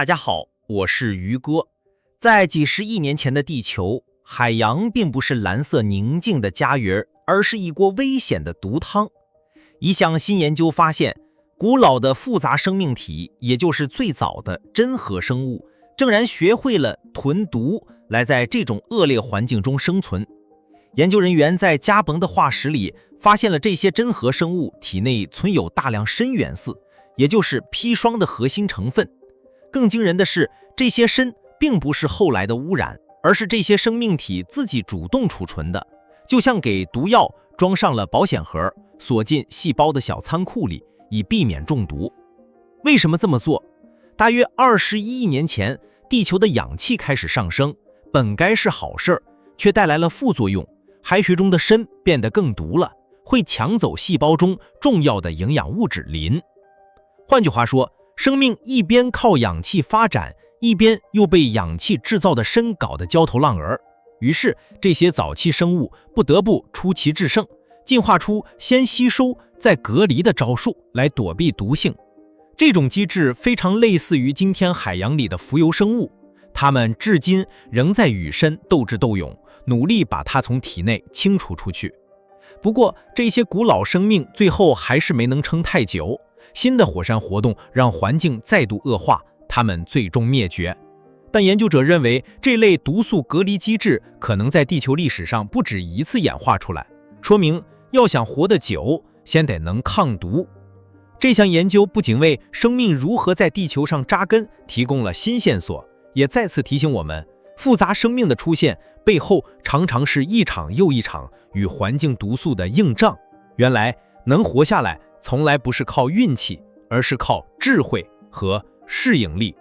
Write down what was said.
大家好，我是鱼哥。在几十亿年前的地球，海洋并不是蓝色宁静的家园，而是一锅危险的毒汤。一项新研究发现，古老的复杂生命体，也就是最早的真核生物，竟然学会了囤毒，来在这种恶劣环境中生存。研究人员在加硼的化石里发现了这些真核生物体内存有大量砷元素，也就是砒霜的核心成分。更惊人的是，这些砷并不是后来的污染，而是这些生命体自己主动储存的，就像给毒药装上了保险盒，锁进细胞的小仓库里，以避免中毒。为什么这么做？大约21亿年前，地球的氧气开始上升，本该是好事，却带来了副作用。海水中的砷变得更毒了，会抢走细胞中重要的营养物质磷。换句话说，生命一边靠氧气发展，一边又被氧气制造的砷搞得焦头烂额。于是这些早期生物不得不出奇制胜，进化出先吸收再隔离的招数来躲避毒性。这种机制非常类似于今天海洋里的浮游生物，它们至今仍在与砷斗智斗勇，努力把它从体内清除出去。不过这些古老生命最后还是没能撑太久，新的火山活动让环境再度恶化，它们最终灭绝。但研究者认为，这类毒素隔离机制可能在地球历史上不止一次演化出来，说明要想活得久，先得能抗毒。这项研究不仅为生命如何在地球上扎根提供了新线索，也再次提醒我们，复杂生命的出现背后常常是一场又一场与环境毒素的硬仗。原来能活下来从来不是靠运气，而是靠智慧和适应力。